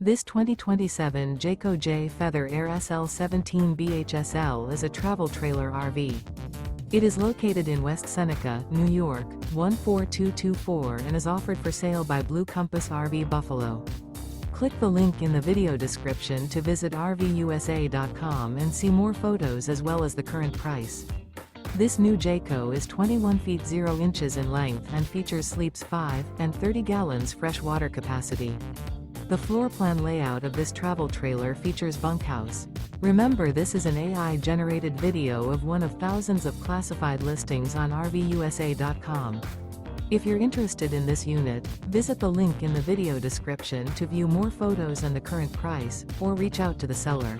This 2027 Jayco J Feather Air SL17 BHSL is a travel trailer RV. It is located in West Seneca, New York, 14224 and is offered for sale by Blue Compass RV Buffalo. Click the link in the video description to visit RVUSA.com and see more photos as well as the current price. This new Jayco is 21 feet 0 inches in length and features sleeps 5 and 30 gallons fresh water capacity. The floor plan layout of this travel trailer features bunkhouse. Remember, this is an AI-generated video of one of thousands of classified listings on RVUSA.com. If you're interested in this unit, visit the link in the video description to view more photos and the current price, or reach out to the seller.